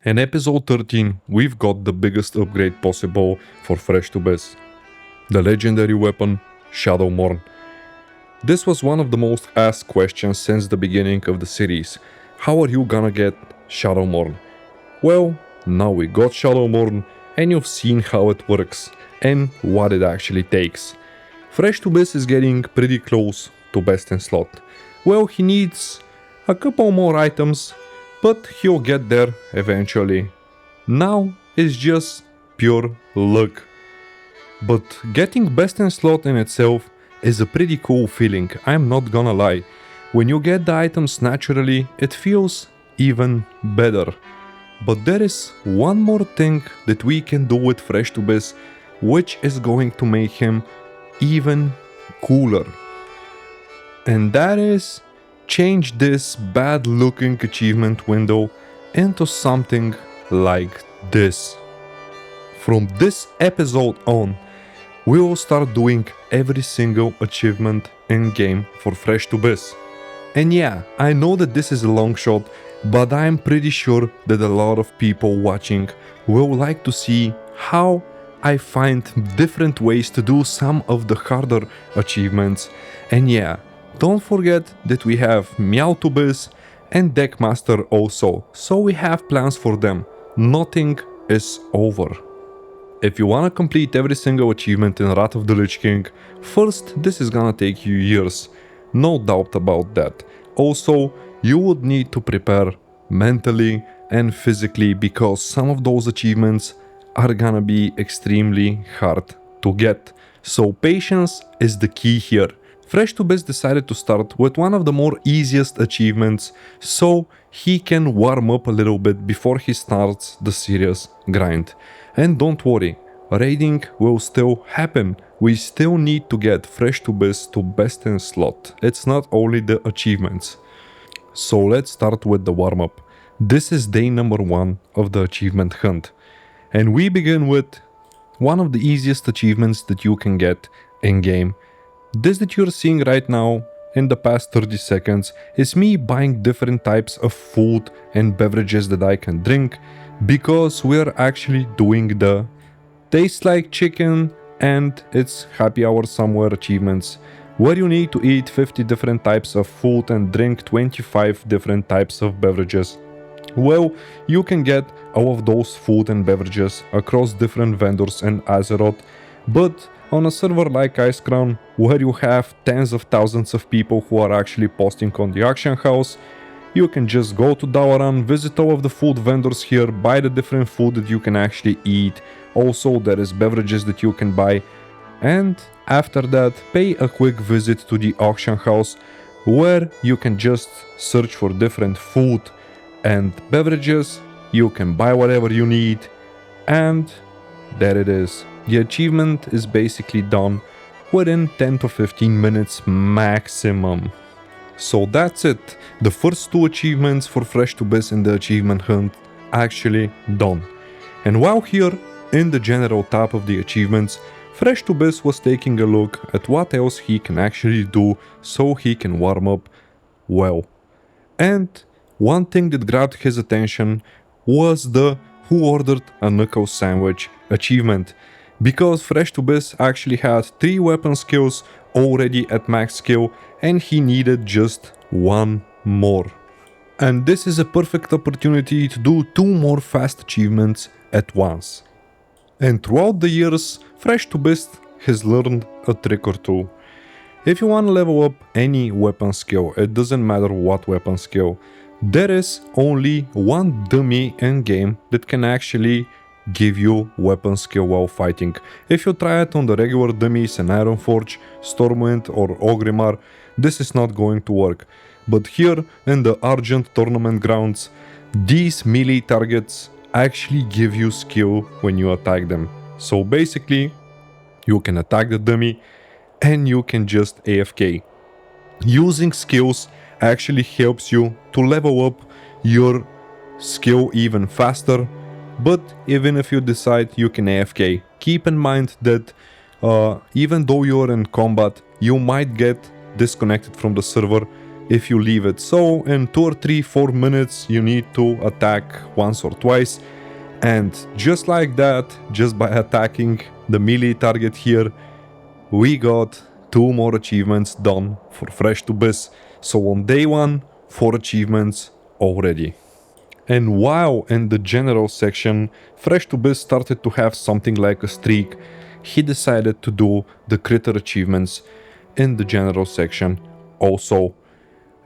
In episode 13, we've got the biggest upgrade possible for Fresh to Biz. The legendary weapon, Shadowmourne. This was one of the most asked questions since the beginning of the series. How are you gonna get Shadowmourne? Well, now we got Shadowmourne and you've seen how it works and what it actually takes. Fresh to Biz is getting pretty close to best in slot. Well, he needs a couple more items, but he'll get there eventually. Now it's just pure luck. But getting best in slot in itself is a pretty cool feeling, I'm not gonna lie. When you get the items naturally, it feels even better. But there is one more thing that we can do with Fresh to Biz, which is going to make him even cooler. And that is change this bad looking achievement window into something like this. From this episode on, we will start doing every single achievement in game for Fresh to Biz. And yeah, I know that this is a long shot, but I'm pretty sure that a lot of people watching will like to see how I find different ways to do some of the harder achievements. And yeah, don't forget that we have Meow to Biz and Deckmaster also, so we have plans for them. Nothing is over. If you wanna complete every single achievement in Wrath of the Lich King, first this is gonna take you years, no doubt about that. Also, you would need to prepare mentally and physically because some of those achievements are gonna be extremely hard to get. So patience is the key here. Fresh to Biz decided to start with one of the more easiest achievements so he can warm up a little bit before he starts the serious grind. And don't worry, raiding will still happen. We still need to get Fresh to Biz to best in slot. It's not only the achievements. So let's start with the warm up. This is day number 1 of the achievement hunt. And we begin with one of the easiest achievements that you can get in game. This that you're seeing right now in the past 30 seconds is me buying different types of food and beverages that I can drink because we're actually doing the taste like chicken and it's happy hour somewhere achievements where you need to eat 50 different types of food and drink 25 different types of beverages. Well, you can get all of those food and beverages across different vendors in Azeroth, but on a server like Icecrown, where you have tens of thousands of people who are actually posting on the auction house, you can just go to Dalaran, visit all of the food vendors here, buy the different food that you can actually eat. Also, there is beverages that you can buy. And after that, pay a quick visit to the auction house, where you can just search for different food and beverages. You can buy whatever you need. And there it is. The achievement is basically done within 10 to 15 minutes maximum. So that's it. The first 2 achievements for Fresh to Biz in the achievement hunt actually done. And while here in the general tab of the achievements, Fresh to Biz was taking a look at what else he can actually do so he can warm up well. And one thing that grabbed his attention was the Who Ordered a Knuckle Sandwich achievement. Because Fresh to Biz actually had 3 weapon skills already at max skill and he needed just 1 more. And this is a perfect opportunity to do 2 more fast achievements at once. And throughout the years, Fresh to Biz has learned a trick or 2. If you want to level up any weapon skill, it doesn't matter what weapon skill, there is only one dummy in game that can actually give you weapon skill while fighting. If you try it on the regular dummies in Ironforge, Stormwind or Ogrimmar, this is not going to work. But here in the Argent tournament grounds, these melee targets actually give you skill when you attack them. So basically, you can attack the dummy and you can just AFK. Using skills actually helps you to level up your skill even faster. But even if you decide you can AFK, keep in mind that even though you're in combat, you might get disconnected from the server if you leave it. So in 2 or 3, 4 minutes you need to attack once or twice, and just like that, just by attacking the melee target here, we got 2 more achievements done for Fresh to Biz. So on day 1, 4 achievements already. And while in the general section, Fresh to Biz started to have something like a streak, he decided to do the critter achievements in the general section also.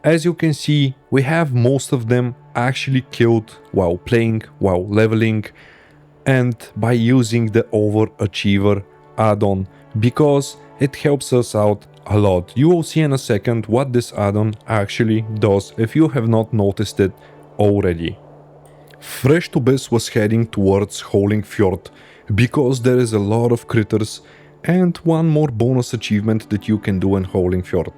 As you can see, we have most of them actually killed while playing, while leveling, and by using the Overachiever add-on, because it helps us out a lot. You will see in a second what this add-on actually does if you have not noticed it already. Fresh to Biz was heading towards Howling Fjord because there is a lot of critters and one more bonus achievement that you can do in Howling Fjord.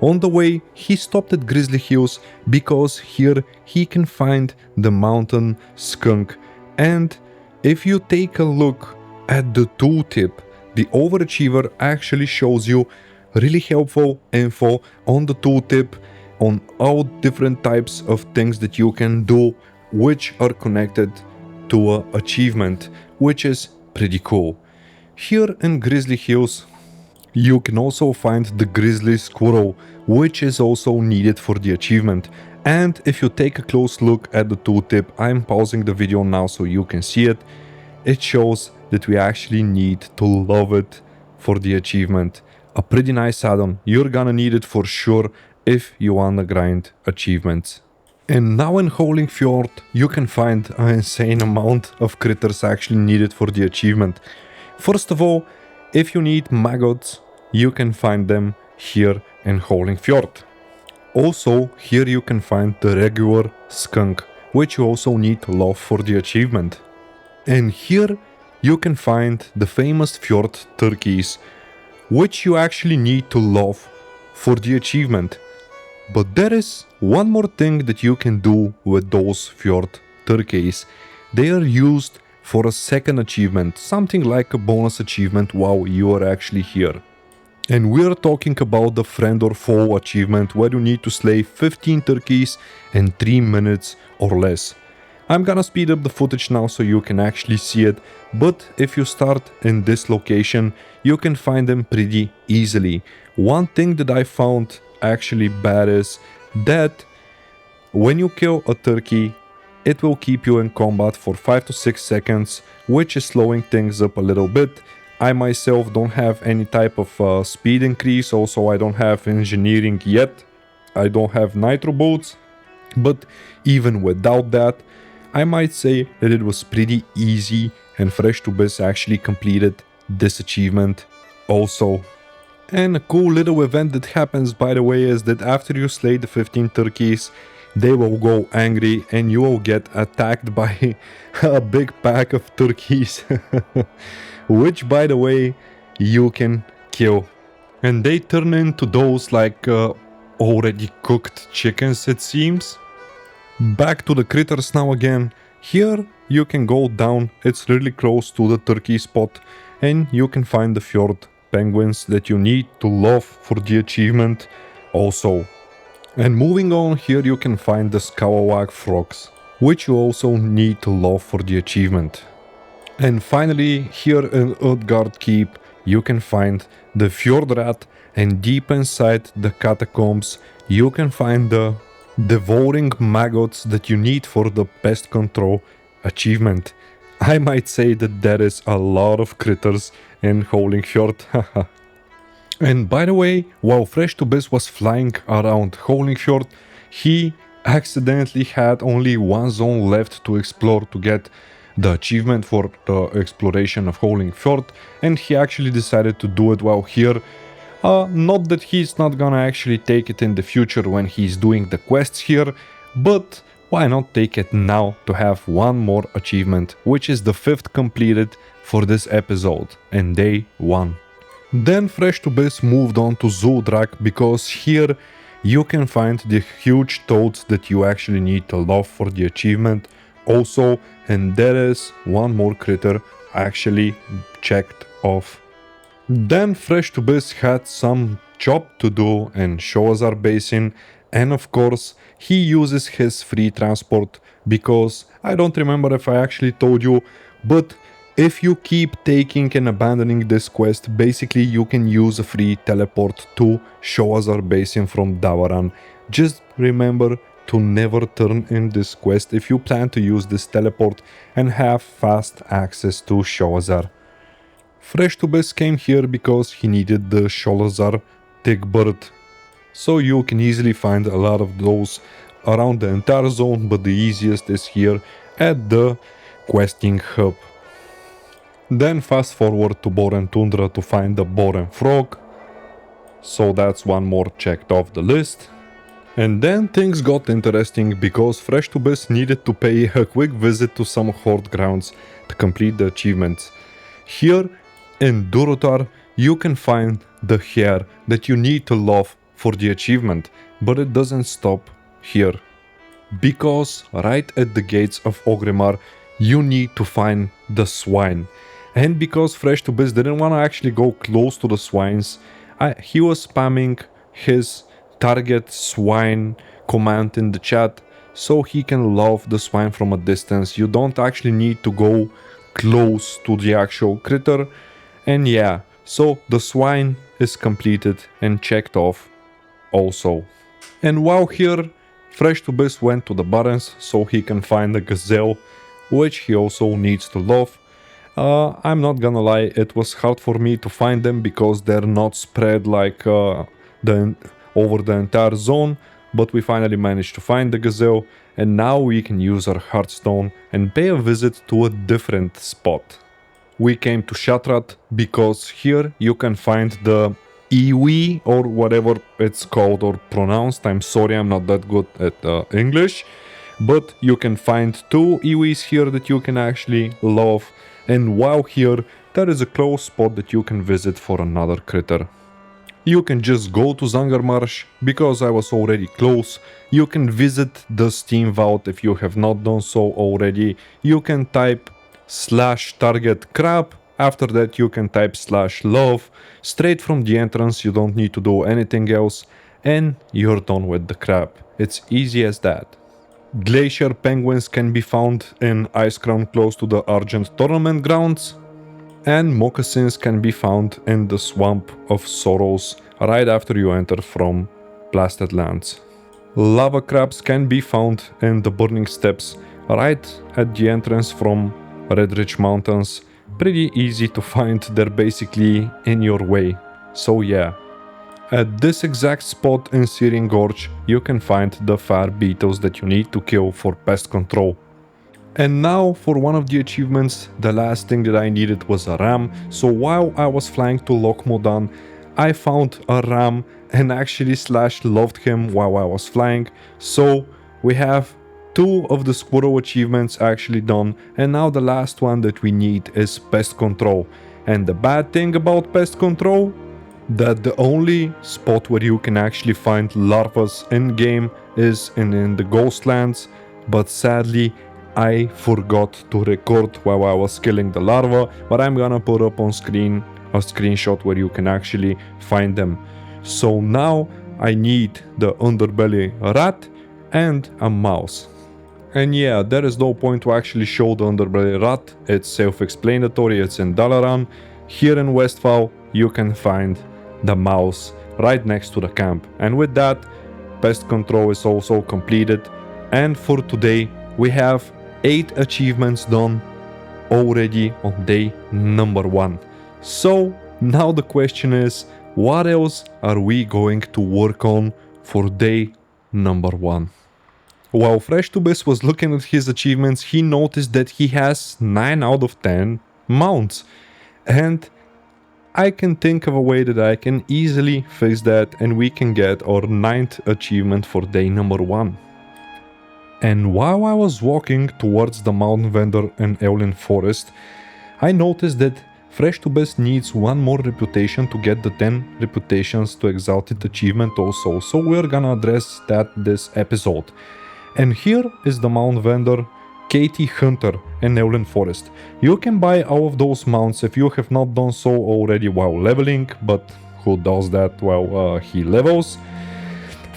On the way, he stopped at Grizzly Hills because here he can find the mountain skunk, and if you take a look at the tooltip, the Overachiever actually shows you really helpful info on the tooltip on all different types of things that you can do which are connected to an achievement, which is pretty cool. Here in Grizzly Hills, you can also find the Grizzly Squirrel, which is also needed for the achievement. And if you take a close look at the tooltip, I'm pausing the video now so you can see it, it shows that we actually need to love it for the achievement. A pretty nice add-on, you're gonna need it for sure if you wanna grind achievements. And now in Howling Fjord, you can find an insane amount of critters actually needed for the achievement. First of all, if you need maggots, you can find them here in Howling Fjord. Also, here you can find the regular skunk, which you also need to love for the achievement. And here you can find the famous fjord turkeys, which you actually need to love for the achievement. But there is one more thing that you can do with those fjord turkeys. They are used for a second achievement, something like a bonus achievement while you are actually here. And we are talking about the friend or foe achievement, where you need to slay 15 turkeys in 3 minutes or less. I'm gonna speed up the footage now so you can actually see it, but if you start in this location, you can find them pretty easily. One thing that I found actually bad is that when you kill a turkey, it will keep you in combat for 5 to 6 seconds, which is slowing things up a little bit. I myself don't have any type of speed increase, also I don't have engineering yet, I don't have nitro boots, but even without that, I might say that it was pretty easy and Fresh to Biz actually completed this achievement also. And a cool little event that happens, by the way, is that after you slay the 15 turkeys, they will go angry and you will get attacked by a big pack of turkeys, which, by the way, you can kill. And they turn into those like already cooked chickens, it seems. Back to the critters now again. Here you can go down, it's really close to the turkey spot, and you can find the fjord penguins that you need to love for the achievement also. And moving on, here you can find the Scalawag frogs, which you also need to love for the achievement. And finally, here in Utgard Keep, you can find the fjord rat, and deep inside the catacombs, you can find the devouring maggots that you need for the pest control achievement. I might say that there is a lot of critters in Howling Fjord. And by the way, while Fresh to Biz was flying around Howling Fjord, he accidentally had only one zone left to explore to get the achievement for the exploration of Howling Fjord, and he actually decided to do it while here. Not that he's not gonna actually take it in the future when he's doing the quests here, but why not take it now to have one more achievement, which is the 5th completed for this episode and day 1. Then Fresh to Biz moved on to Zuldrak, because here you can find the huge toads that you actually need to love for the achievement also, and there is one more critter actually checked off. Then Fresh to Biz had some job to do in Showazar Basin, And of course, he uses his free transport because I don't remember if I actually told you, but if you keep taking and abandoning this quest, basically you can use a free teleport to Showazar Basin from Dalaran. Just remember to never turn in this quest if you plan to use this teleport and have fast access to Showazar. Fresh to Base came here because he needed the Showazar Thick Bird. So you can easily find a lot of those around the entire zone, but the easiest is here at the questing hub. Then fast forward to Boren Tundra to find the Boren Frog. So that's one more checked off the list. And then things got interesting because Fresh to Base needed to pay a quick visit to some Horde grounds to complete the achievements. Here in Durotar you can find the hair that you need to love for the achievement, but it doesn't stop here. Because right at the gates of Orgrimmar you need to find the swine. And because Fresh to Base didn't want to actually go close to the swines, he was spamming his target swine command in the chat so he can love the swine from a distance. You don't actually need to go close to the actual critter. And yeah, so the swine is completed and checked off also. And while here, Fresh to Base went to the Barrens so he can find the gazelle, which he also needs to love. I'm not gonna lie, it was hard for me to find them because they're not spread like over the entire zone, but we finally managed to find the gazelle, and now we can use our Hearthstone and pay a visit to a different spot. We came to Shatrat because here you can find the Iwi, or whatever it's called or pronounced. I'm sorry, I'm not that good at English, but you can find two Iwis here that you can actually love. And while here, there is a close spot that you can visit for another critter. You can just go to Zangarmarsh, because I was already close. You can visit the Steam Vault if you have not done so already. You can type /target crab, after that you can type /love. Straight from the entrance, you don't need to do anything else, and you're done with the crab. It's easy as that. Glacier penguins can be found in Icecrown close to the Argent tournament grounds, and moccasins can be found in the Swamp of Sorrows right after you enter from Blasted Lands. Lava crabs can be found in the Burning Steppes right at the entrance from Red Ridge Mountains. Pretty easy to find, they're basically in your way, so yeah. At this exact spot in Searing Gorge, you can find the fire beetles that you need to kill for pest control. And now for one of the achievements, the last thing that I needed was a ram, so while I was flying to Loch Modan, I found a ram and actually /loved him while I was flying. So we have two of the squirrel achievements actually done, and now the last one that we need is pest control. And the bad thing about pest control, that the only spot where you can actually find larvas in game is in the Ghostlands, but sadly I forgot to record while I was killing the larva, but I'm gonna put up on screen a screenshot where you can actually find them. So now I need the underbelly rat and a mouse. And yeah, there is no point to actually show the underbelly rat, it's self-explanatory, it's in Dalaran. Here in Westfall you can find the mouse right next to the camp. And with that, pest control is also completed. And for today, we have 8 achievements done already on day number 1. So now the question is, what else are we going to work on for day number 1? While Fresh to Base was looking at his achievements, he noticed that he has 9 out of 10 mounts. And I can think of a way that I can easily fix that, and we can get our 9th achievement for day number 1. And while I was walking towards the mountain vendor in Eowlin Forest, I noticed that Fresh to Base needs 1 more reputation to get the 10 reputations to Exalted achievement also, so we're gonna address that this episode. And here is the mount vendor Katie Hunter in Eowlin Forest. You can buy all of those mounts if you have not done so already while leveling, but who does that while he levels?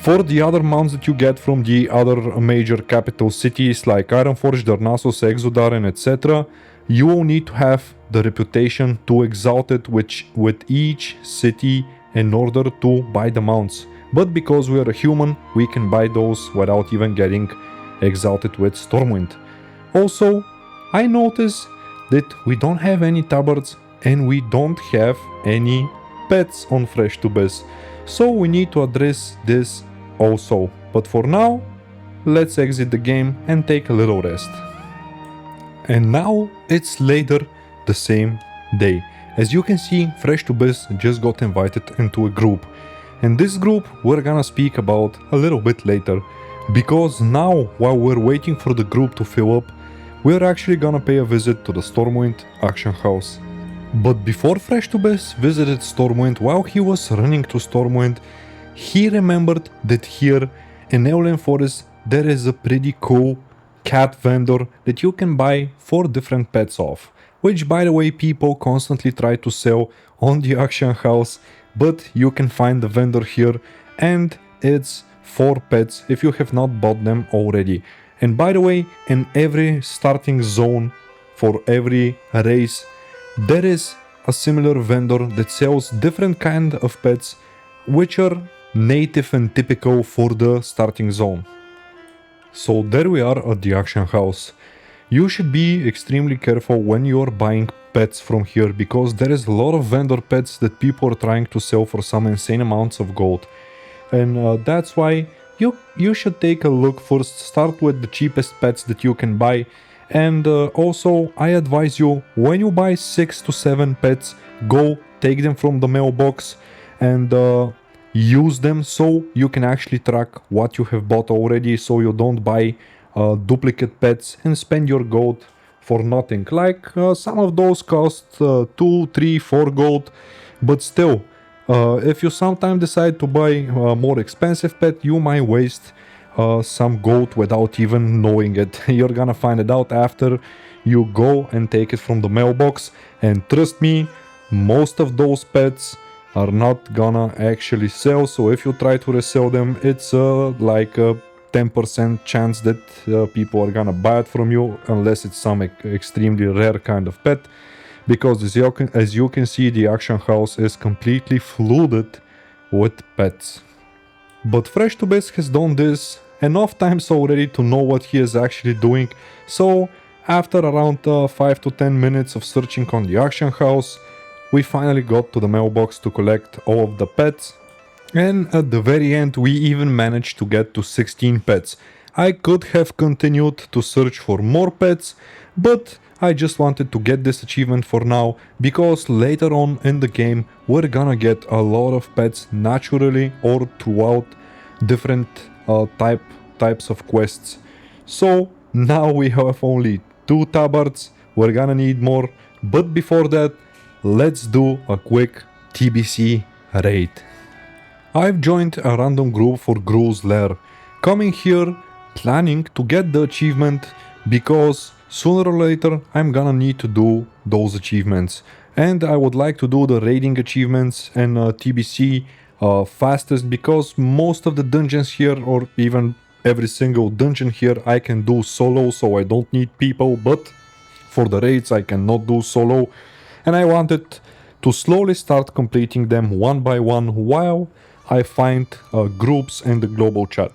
For the other mounts that you get from the other major capital cities like Ironforge, Darnassus, Exodaren, etc., you will need to have the reputation to exalt it with each city in order to buy the mounts. But because we are a human, we can buy those without even getting exalted with Stormwind. Also, I notice that we don't have any tabards and we don't have any pets on Fresh to Biz. So we need to address this also. But for now, let's exit the game and take a little rest. And now it's later the same day. As you can see, Fresh to Biz just got invited into a group. And this group we're gonna speak about a little bit later. Because now, while we're waiting for the group to fill up, we're actually gonna pay a visit to the Stormwind Action House. But before Fresh to Biz visited Stormwind, while he was running to Stormwind, he remembered that here in Eolen Forest there is a pretty cool cat vendor that you can buy 4 different pets of, which by the way people constantly try to sell on the auction house, but you can find the vendor here and it's 4 pets if you have not bought them already. And by the way, in every starting zone for every race there is a similar vendor that sells different kind of pets which are native and typical for the starting zone. So there we are at the auction house. You should be extremely careful when you are buying pets from here because there is a lot of vendor pets that people are trying to sell for some insane amounts of gold. And that's why you should take a look first, start with the cheapest pets that you can buy. And also I advise you, when you buy 6 to 7 pets, go take them from the mailbox and use them so you can actually track what you have bought already, so you don't buy duplicate pets and spend your gold for nothing. Like some of those cost 2, 3, 4 gold, but still if you sometime decide to buy a more expensive pet, you might waste some gold without even knowing it. You're gonna find it out after you go and take it from the mailbox, and trust me, most of those pets are not gonna actually sell. So if you try to resell them, it's like a 10% chance that people are gonna buy it from you, unless it's some extremely rare kind of pet, because as you can see, the auction house is completely flooded with pets. But Fresh to Biz has done this enough times already to know what he is actually doing. So after around 5 to 10 minutes of searching on the auction house, we finally got to the mailbox to collect all of the pets. And at the very end we even managed to get to 16 pets. I could have continued to search for more pets, but I just wanted to get this achievement for now, because later on in the game we're gonna get a lot of pets naturally or throughout different types of quests. So now we have only 2 tabards, we're gonna need more, but before that let's do a quick TBC raid. I've joined a random group for Gruul's Lair, coming here planning to get the achievement because sooner or later I'm gonna need to do those achievements, and I would like to do the raiding achievements and TBC fastest, because most of the dungeons here, or even every single dungeon here, I can do solo, so I don't need people, but for the raids I cannot do solo, and I wanted to slowly start completing them one by one while I find groups in the global chat.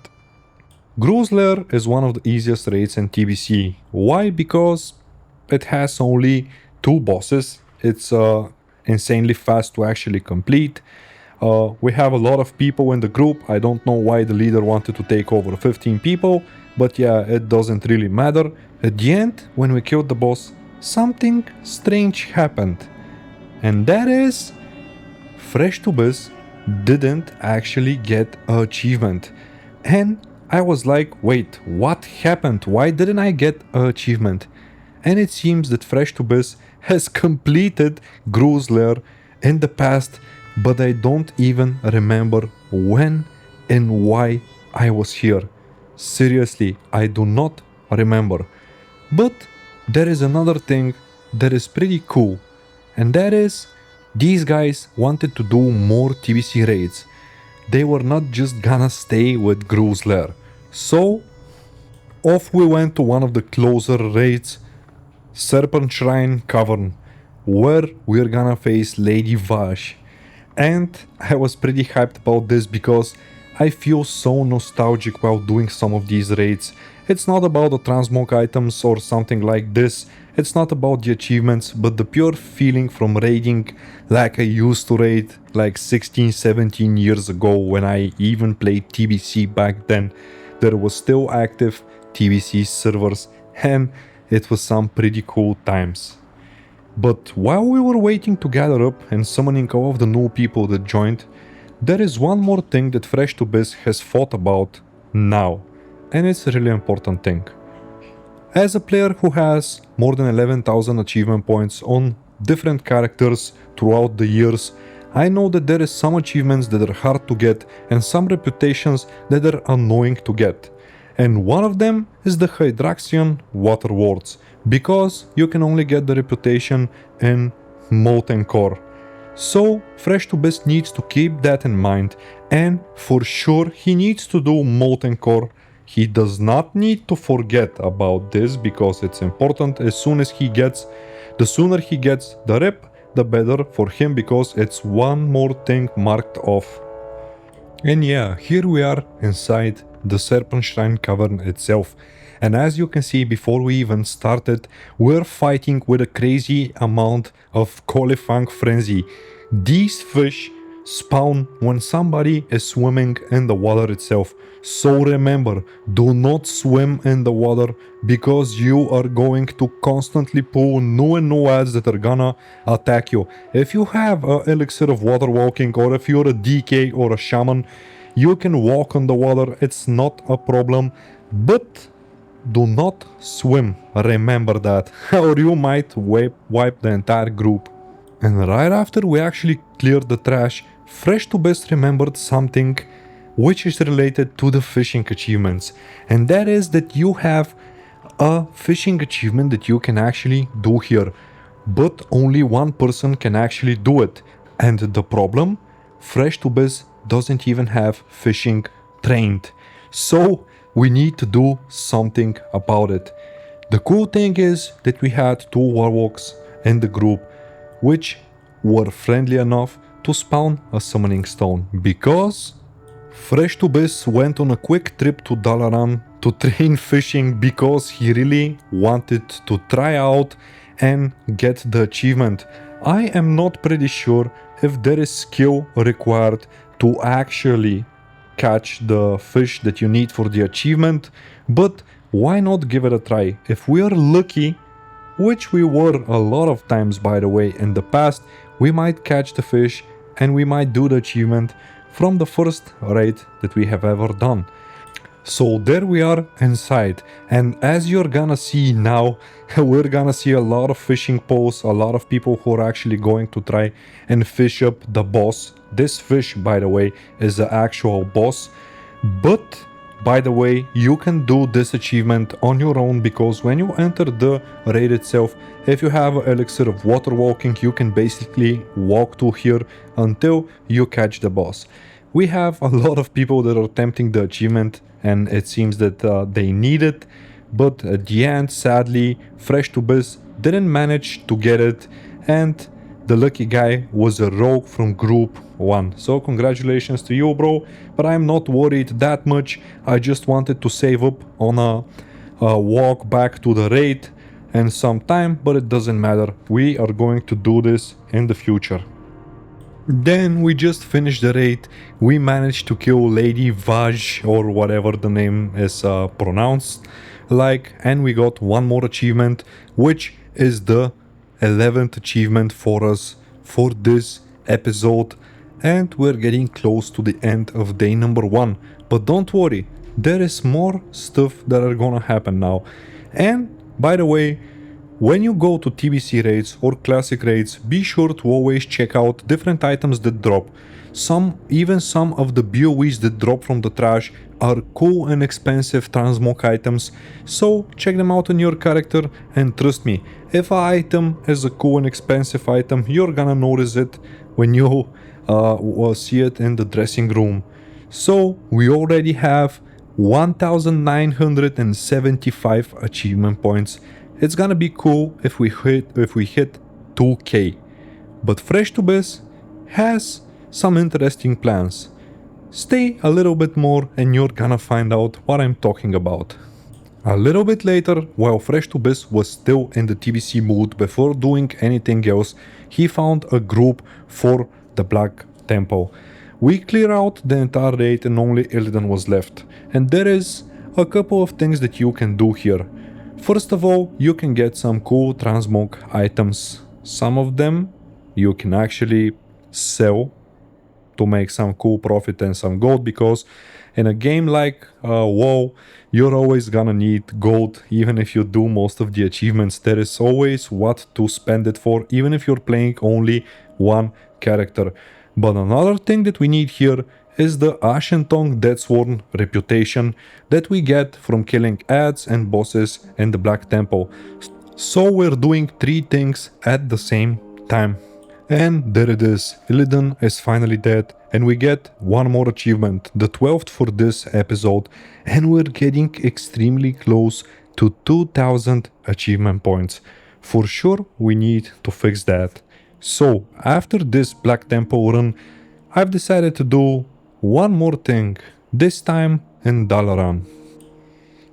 Gruul's Lair is one of the easiest raids in TBC. Why? Because it has only 2 bosses. It's insanely fast to actually complete. We have a lot of people in the group. I don't know why the leader wanted to take over 15 people, but yeah, it doesn't really matter. At the end, when we killed the boss, something strange happened. And that is, Fresh to Biz didn't actually get an achievement. And I was like, wait, what happened? Why didn't I get an achievement? And it seems that Fresh to Biz has completed Gruul's Lair in the past, but I don't even remember when and why I was here. Seriously, I do not remember. But there is another thing that is pretty cool, and that is, these guys wanted to do more TBC raids. they were not just gonna stay with Gruul's Lair. So, off we went to one of the closer raids, Serpent Shrine Cavern, where we're gonna face Lady Vaj. And I was pretty hyped about this because I feel so nostalgic while doing some of these raids. It's not about the transmog items or something like this, it's not about the achievements, but the pure feeling from raiding like I used to raid like 16-17 years ago when I even played TBC back then. There was still active TBC servers and it was some pretty cool times. But while we were waiting to gather up and summoning all of the new people that joined, there is one more thing that Fresh to Biz has thought about now, and it's a really important thing. As a player who has more than 11,000 achievement points on different characters throughout the years, I know that there is some achievements that are hard to get and some reputations that are annoying to get. And one of them is the Hydraxian Water Wards, because you can only get the reputation in Molten Core. So Fresh to Biz needs to keep that in mind, and for sure he needs to do Molten Core. He does not need to forget about this because it's important. The sooner he gets the rep, the better for him, because it's one more thing marked off. And yeah, here we are inside the Serpent Shrine Cavern itself. And as you can see, before we even started, we're fighting with a crazy amount of Colifang Frenzy. These fish spawn when somebody is swimming in the water itself. So remember, do not swim in the water because you are going to constantly pull new and new ads that are gonna attack you. If you have an elixir of water walking, or if you're a DK or a shaman, you can walk on the water, it's not a problem, but do not swim, remember that, or you might wipe the entire group. And right after we actually cleared the trash, Fresh to Biz remembered something which is related to the fishing achievements, and that is that you have a fishing achievement that you can actually do here, but only one person can actually do it. And the problem? Fresh to Biz doesn't even have fishing trained, so we need to do something about it. The cool thing is that we had two warlocks in the group which were friendly enough to spawn a summoning stone, because Fresh to Biz went on a quick trip to Dalaran to train fishing because he really wanted to try out and get the achievement. I am not pretty sure if there is skill required to actually catch the fish that you need for the achievement, but why not give it a try? If we are lucky, which we were a lot of times by the way in the past, we might catch the fish and we might do the achievement from the first raid that we have ever done. So there we are inside, and as you're gonna see now, we're gonna see a lot of fishing posts, a lot of people who are actually going to try and fish up the boss. This fish, by the way, is the actual boss, but by the way, you can do this achievement on your own, because when you enter the raid itself, if you have an elixir of water walking, you can basically walk to here until you catch the boss. We have a lot of people that are attempting the achievement, and it seems that they need it, but at the end, sadly, Fresh to Biz didn't manage to get it, and the lucky guy was a rogue from group 1. So congratulations to you, bro, but I'm not worried that much. I just wanted to save up on a walk back to the raid and some time, but it doesn't matter. We are going to do this in the future. Then we just finished the raid. We managed to kill Lady Vaj, or whatever the name is pronounced like, and we got one more achievement, which is the 11th achievement for us for this episode, and we're getting close to the end of day number 1. But don't worry, there is more stuff that are gonna happen now. And by the way, when you go to TBC raids or classic raids, be sure to always check out different items that drop. Even some of the BOEs that drop from the trash are cool and expensive transmog items, so check them out on your character, and trust me, if an item is a cool and expensive item, you're gonna notice it when you see it in the dressing room. So we already have 1975 achievement points. It's gonna be cool if we hit 2k. But Fresh2Biz has some interesting plans. Stay a little bit more and you're gonna find out what I'm talking about. A little bit later, while Fresh2Biz was still in the TBC mood before doing anything else, he found a group for the Black Temple. We clear out the entire raid and only Illidan was left. And there is a couple of things that you can do here. First of all, you can get some cool transmog items. Some of them you can actually sell to make some cool profit and some gold, because in a game like WoW, you're always gonna need gold. Even if you do most of the achievements, there is always what to spend it for, even if you're playing only one character. But another thing that we need here is the Ashen Tongue Deathsworn reputation that we get from killing ads and bosses in the Black Temple. So we're doing 3 things at the same time. And there it is, Illidan is finally dead, and we get one more achievement, the 12th for this episode, and we're getting extremely close to 2000 achievement points. For sure we need to fix that. So after this Black Temple run, I've decided to do one more thing, this time in Dalaran.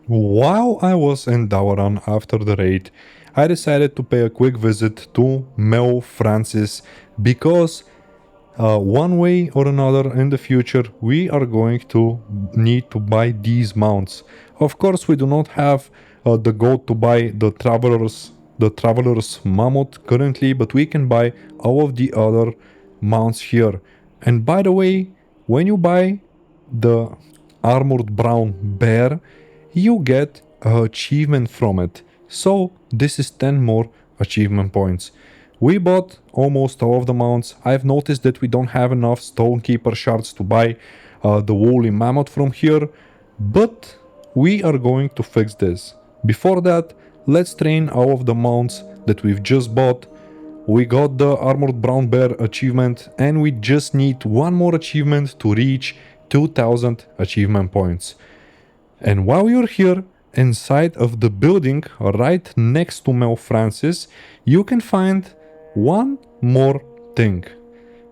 While I was in Dalaran after the raid, I decided to pay a quick visit to Mel Francis, because one way or another in the future we are going to need to buy these mounts. Of course we do not have the gold to buy the Traveler's Mammoth currently, but we can buy all of the other mounts here. And by the way, when you buy the Armored Brown Bear, you get an achievement from it. So this is 10 more achievement points. We bought almost all of the mounts. I've noticed that we don't have enough Stonekeeper shards to buy the Woolly Mammoth from here, but we are going to fix this. Before that, let's train all of the mounts that we've just bought. We got the Armored Brown Bear achievement, and we just need one more achievement to reach 2000 achievement points. And while you're here, inside of the building right next to Mel Francis, you can find one more thing.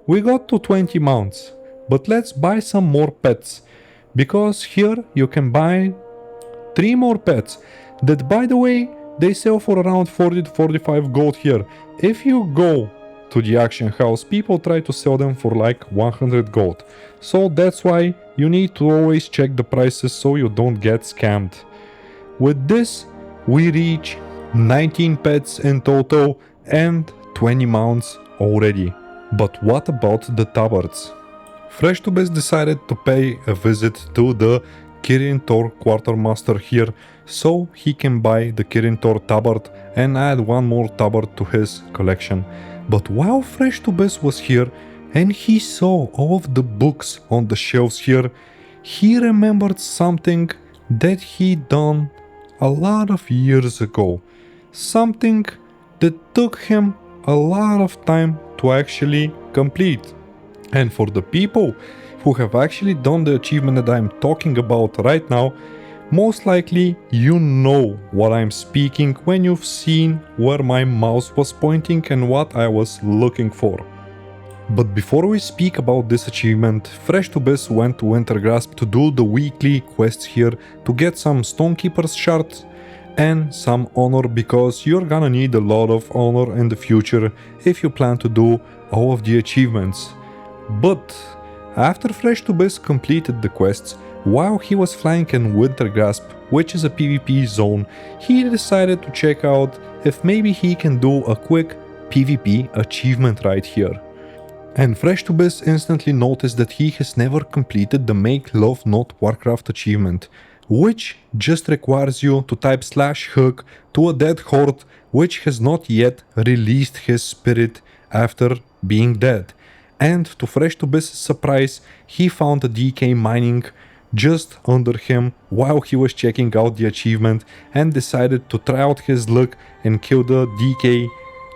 We got to 20 mounts, but let's buy some more pets, because here you can buy 3 more pets that, by the way, they sell for around 40 to 45 gold here. If you go to the auction house, people try to sell them for like 100 gold. So that's why you need to always check the prices so you don't get scammed. With this, we reach 19 pets in total and 20 mounts already. But what about the tabards? Fresh2Biz decided to pay a visit to the Kirin Tor quartermaster here, so he can buy the Kirin Tor tabard and add one more tabard to his collection. But while Fresh2Biz was here and he saw all of the books on the shelves here, he remembered something that he done a lot of years ago. Something that took him a lot of time to actually complete. And for the people who have actually done the achievement that I'm talking about right now, most likely you know what I'm speaking when you've seen where my mouse was pointing and what I was looking for. But before we speak about this achievement, Fresh2Biz went to Wintergrasp to do the weekly quests here to get some Stonekeeper's shards and some honor, because you're gonna need a lot of honor in the future if you plan to do all of the achievements. But after Fresh2Biz completed the quests, while he was flying in Wintergrasp, which is a PvP zone, he decided to check out if maybe he can do a quick PvP achievement right here. And Fresh2Biz instantly noticed that he has never completed the Make Love Not Warcraft achievement, which just requires you to type /hook to a dead horde which has not yet released his spirit after being dead. And to Fresh2Biz's surprise, he found a DK mining just under him while he was checking out the achievement and decided to try out his luck and kill the DK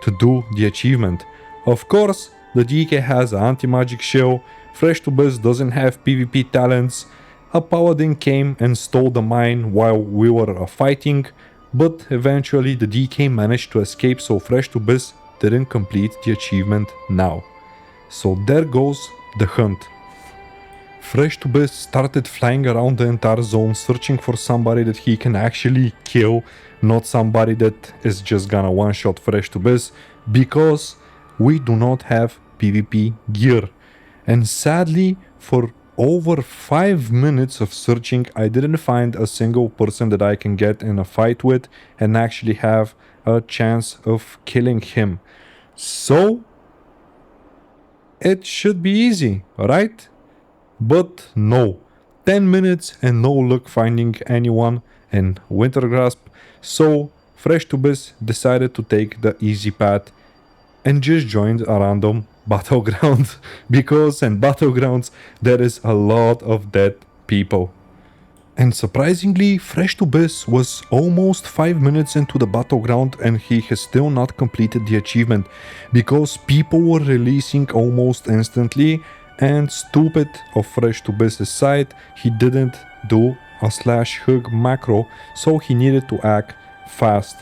to do the achievement. Of course, the DK has an anti-magic shell, Fresh to Biz doesn't have PvP talents. A Paladin came and stole the mine while we were fighting, but eventually the DK managed to escape, so Fresh to Biz didn't complete the achievement now. So there goes the hunt. Fresh to Biz started flying around the entire zone searching for somebody that he can actually kill, not somebody that is just gonna one-shot Fresh to Biz, because we do not have PvP gear. And sadly, for over 5 minutes of searching, I didn't find a single person that I can get in a fight with and actually have a chance of killing him. So it should be easy, right? But no. 10 minutes and no luck finding anyone in Wintergrasp. So Fresh to Biz decided to take the easy path and just joined a random battleground, because in battlegrounds there is a lot of dead people. And surprisingly, Fresh to Biz was almost 5 minutes into the battleground and he has still not completed the achievement, because people were releasing almost instantly, and stupid of Fresh to Biz's side, he didn't do a /hug macro, so he needed to act fast.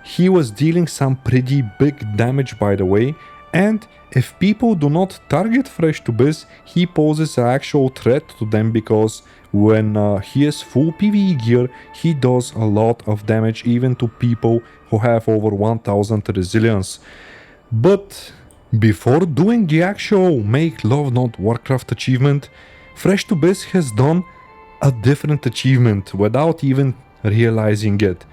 He was dealing some pretty big damage, by the way, and if people do not target Fresh to Biz, he poses an actual threat to them, because when he has full PvE gear, he does a lot of damage even to people who have over 1000 resilience. But before doing the actual Make Love Not Warcraft achievement, Fresh to Biz has done a different achievement without even realizing it.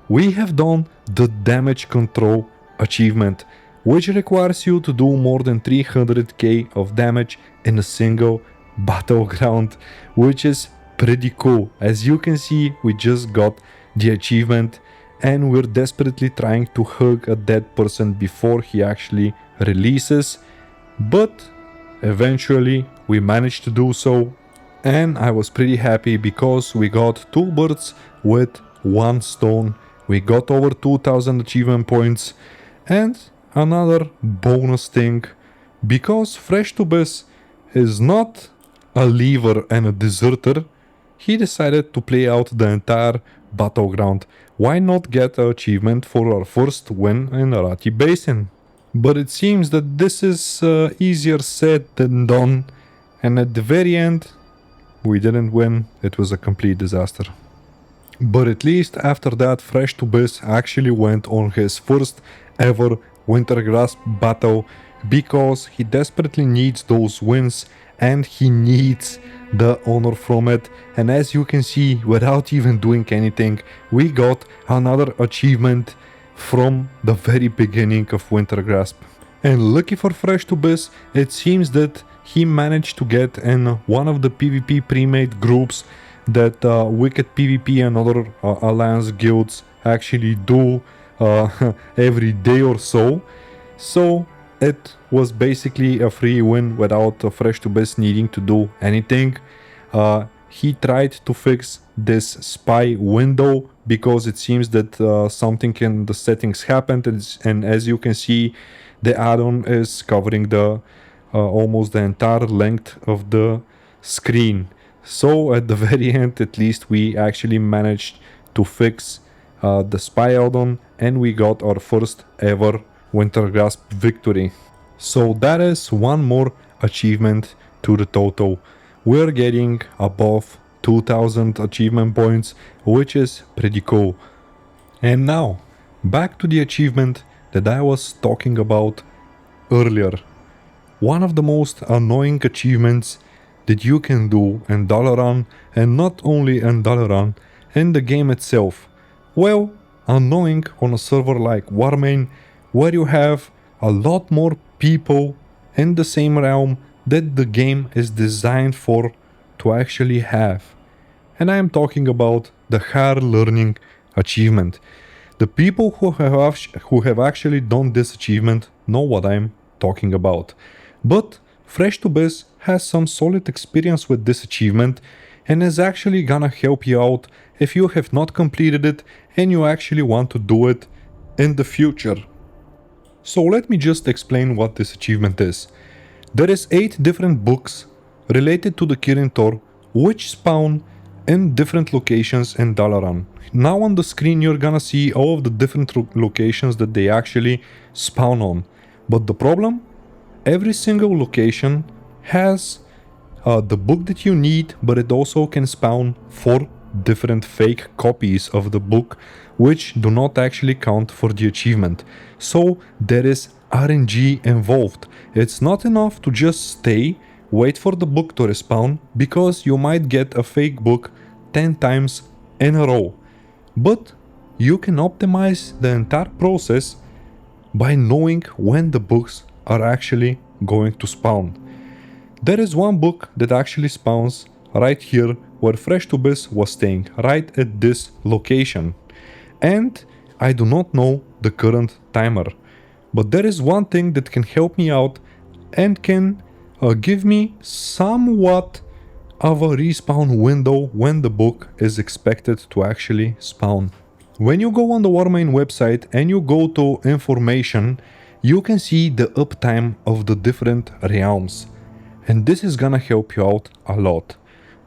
We have done the damage control achievement, which requires you to do more than 300k of damage in a single battleground, which is pretty cool. As you can see, we just got the achievement and we're desperately trying to hug a dead person before he actually releases, but eventually we managed to do so, and I was pretty happy because we got 2 birds with 1 stone. We got over 2000 achievement points, and another bonus thing, because Fresh to Biz is not a leaver and a deserter, he decided to play out the entire battleground. Why not get an achievement for our first win in Arati Basin? But it seems that this is easier said than done, and at the very end we didn't win. It was a complete disaster. But at least after that, Fresh to Biz actually went on his first ever Wintergrasp battle, because he desperately needs those wins and he needs the honor from it. And as you can see, without even doing anything, we got another achievement from the very beginning of Wintergrasp. And lucky for Fresh to Biz, it seems that he managed to get in one of the PvP pre-made groups that Wicked PvP and other Alliance guilds actually do every day or so. So it was basically a free win without Fresh to Biz needing to do anything. He tried to fix this spy window, because it seems that something in the settings happened, and as you can see, the add-on is covering the almost the entire length of the screen. So at the very end, at least we actually managed to fix the spy add-on, and we got our first ever Wintergrasp victory. So that is one more achievement to the total. We're getting above 2000 achievement points, which is pretty cool. And now, back to the achievement that I was talking about earlier. One of the most annoying achievements that you can do in Dalaran, and not only in Dalaran, in the game itself. Well, annoying on a server like Warmane, where you have a lot more people in the same realm that the game is designed for to actually have. And I am talking about the higher learning achievement. The people who have actually done this achievement know what I'm talking about. But Fresh to Biz has some solid experience with this achievement and is actually gonna help you out if you have not completed it and you actually want to do it in the future. So let me just explain what this achievement is. There is 8 different books related to the Kirin Tor which spawn in different locations in Dalaran. Now on the screen you're gonna see all of the different locations that they actually spawn on. But the problem? Every single location has the book that you need, but it also can spawn 4 different fake copies of the book which do not actually count for the achievement. So there is RNG involved. It's not enough to just stay, wait for the book to respawn, because you might get a fake book 10 times in a row. But you can optimize the entire process by knowing when the books are actually going to spawn. There is one book that actually spawns right here where Fresh2Biz was staying, right at this location. And I do not know the current timer. But there is one thing that can help me out and can give me somewhat of a respawn window when the book is expected to actually spawn. When you go on the Warmane website and you go to information, you can see the uptime of the different realms. And this is gonna help you out a lot.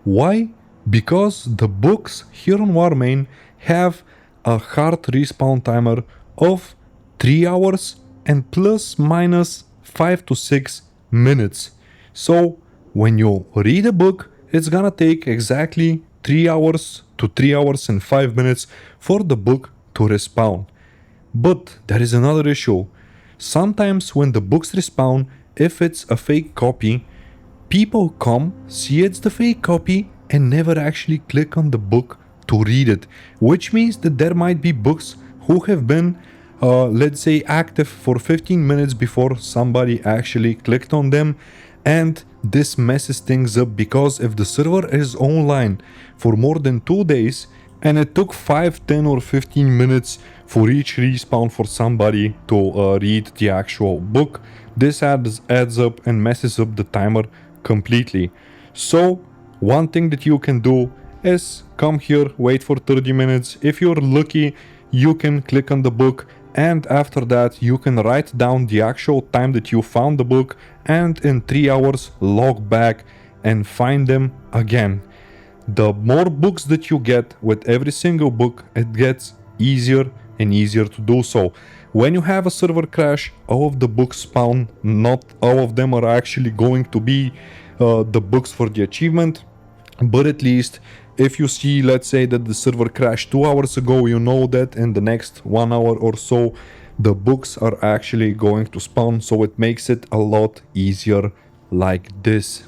Why? Because the books here on Warmane have a hard respawn timer of 3 hours and plus minus 5 to 6 minutes. So when you read a book, it's gonna take exactly 3 hours to 3 hours and 5 minutes for the book to respawn. But there is another issue. Sometimes when the books respawn, if it's a fake copy, people come, see it's the fake copy, and never actually click on the book to read it. Which means that there might be books who have been, let's say, active for 15 minutes before somebody actually clicked on them. And this messes things up, because if the server is online for more than 2 days and it took 5, 10 or 15 minutes for each respawn for somebody to read the actual book, this adds up and messes up the timer completely. So one thing that you can do is come here, wait for 30 minutes. If you're lucky, you can click on the book, and after that you can write down the actual time that you found the book, and in 3 hours log back and find them again. The more books that you get with every single book, it gets easier and easier to do so. When you have a server crash, all of the books spawn. Not all of them are actually going to be the books for the achievement, but at least if you see, let's say that the server crashed 2 hours ago, you know that in the next 1 hour or so the books are actually going to spawn, so it makes it a lot easier like this.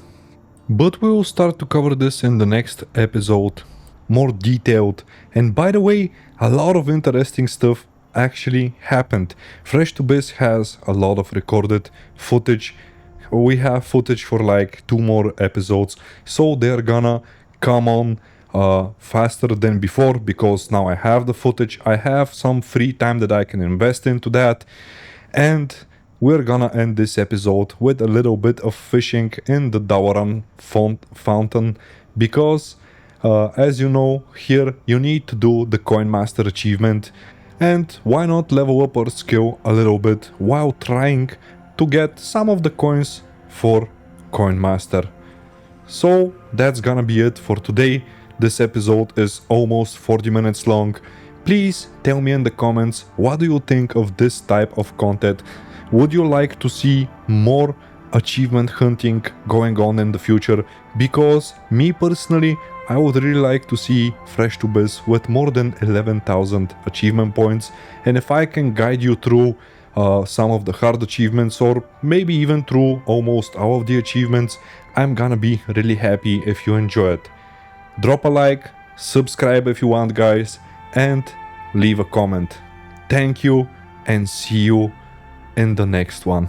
But we will start to cover this in the next episode, more detailed. And by the way, a lot of interesting stuff actually happened. Fresh2Biz has a lot of recorded footage. We have footage for like 2 more episodes, so they're gonna come on faster than before, because now I have the footage, I have some free time that I can invest into that. And we're gonna end this episode with a little bit of fishing in the Dalaran fountain, because as you know, here you need to do the Coin Master achievement, and why not level up our skill a little bit while trying to get some of the coins for Coin Master. So that's gonna be it for today. This episode is almost 40 minutes long. Please tell me in the comments, what do you think of this type of content? Would you like to see more achievement hunting going on in the future? Because me personally, I would really like to see Fresh2Biz with more than 11,000 achievement points. And if I can guide you through some of the hard achievements, or maybe even through almost all of the achievements, I'm gonna be really happy if you enjoy it. Drop a like, subscribe if you want, guys, and leave a comment. Thank you, and see you in the next one.